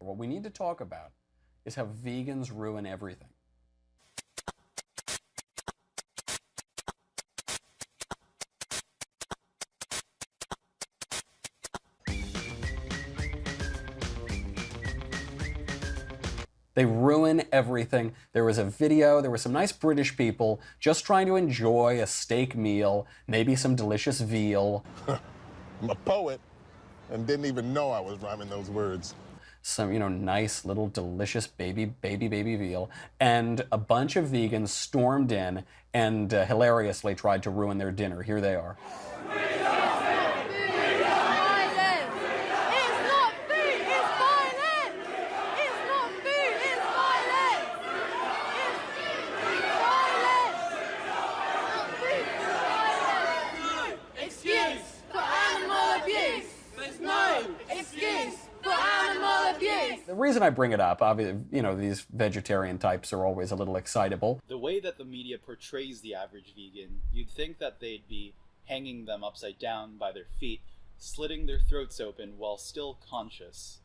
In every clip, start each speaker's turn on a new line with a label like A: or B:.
A: What we need to talk about is how vegans ruin everything. They ruin everything. There was a video, there were some nice British people just trying to enjoy a steak meal, maybe some delicious veal.
B: I'm a poet and didn't even know I was rhyming those words.
A: Some, nice little delicious baby veal. And a bunch of vegans stormed in and hilariously tried to ruin their dinner. Here they are. The reason I bring it up, obviously, these vegetarian types are always a little excitable.
C: The way that the media portrays the average vegan, you'd think that they'd be hanging them upside down by their feet, slitting their throats open while still conscious.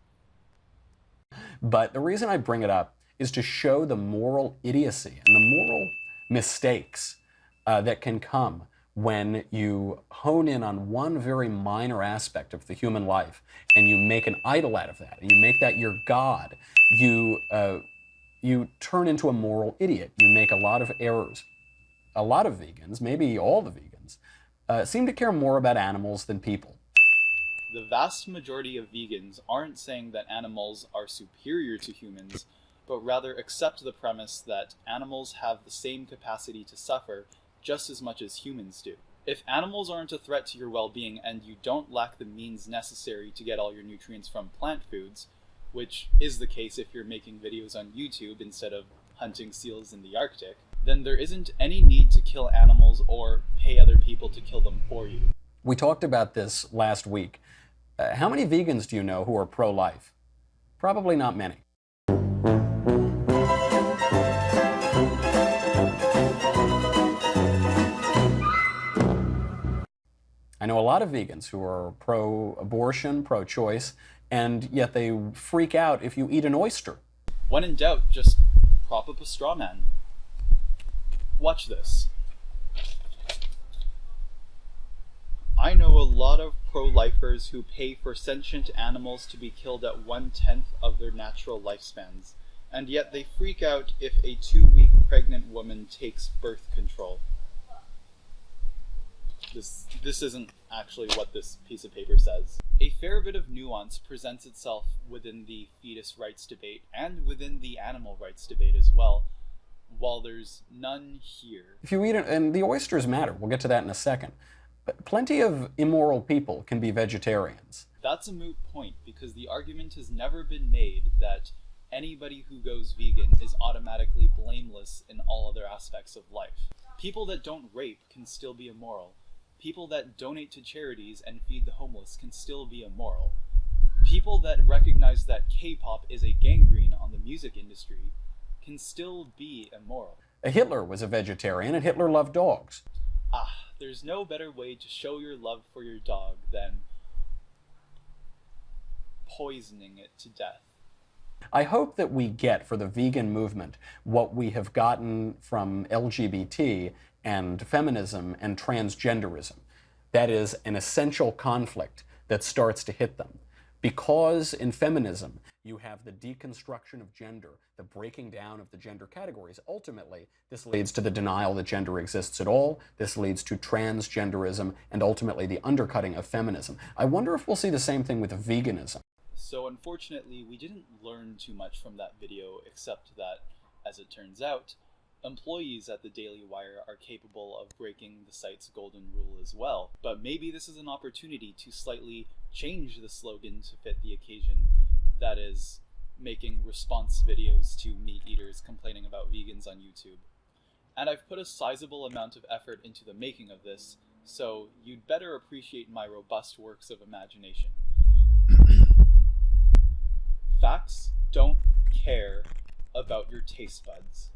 A: But the reason I bring it up is to show the moral idiocy and the moral mistakes that can come when you hone in on one very minor aspect of the human life and you make an idol out of that, and you make that your god. You turn into a moral idiot. You make a lot of errors. A lot of vegans, maybe all the vegans, seem to care more about animals than people.
C: The vast majority of vegans aren't saying that animals are superior to humans, but rather accept the premise that animals have the same capacity to suffer just as much as humans do. If animals aren't a threat to your well-being and you don't lack the means necessary to get all your nutrients from plant foods, which is the case if you're making videos on YouTube instead of hunting seals in the Arctic, then there isn't any need to kill animals or pay other people to kill them for you.
A: We talked about this last week. How many vegans do you know who are pro-life? Probably not many. I know a lot of vegans who are pro-abortion, pro-choice, and yet they freak out if you eat an oyster.
C: When in doubt, just prop up a straw man. Watch this. I know a lot of pro-lifers who pay for sentient animals to be killed at 1/10 of their natural lifespans, and yet they freak out if a 2-week pregnant woman takes birth control. This isn't actually what this piece of paper says. A fair bit of nuance presents itself within the fetus rights debate and within the animal rights debate as well, while there's none here.
A: If you eat it, and the oysters matter, we'll get to that in a second, but plenty of immoral people can be vegetarians.
C: That's a moot point because the argument has never been made that anybody who goes vegan is automatically blameless in all other aspects of life. People that don't rape can still be immoral. People that donate to charities and feed the homeless can still be immoral. People that recognize that K-pop is a gangrene on the music industry can still be immoral.
A: Hitler was a vegetarian, and Hitler loved dogs.
C: There's no better way to show your love for your dog than poisoning it to death.
A: I hope that we get for the vegan movement what we have gotten from LGBT and feminism and transgenderism. That is an essential conflict that starts to hit them. Because in feminism, you have the deconstruction of gender, the breaking down of the gender categories. Ultimately, this leads to the denial that gender exists at all. This leads to transgenderism and ultimately the undercutting of feminism. I wonder if we'll see the same thing with veganism.
C: So unfortunately, we didn't learn too much from that video, except that, as it turns out, employees at the Daily Wire are capable of breaking the site's golden rule as well. But maybe this is an opportunity to slightly change the slogan to fit the occasion, that is, making response videos to meat eaters complaining about vegans on YouTube. And I've put a sizable amount of effort into the making of this, so you'd better appreciate my robust works of imagination. Facts don't care about your taste buds.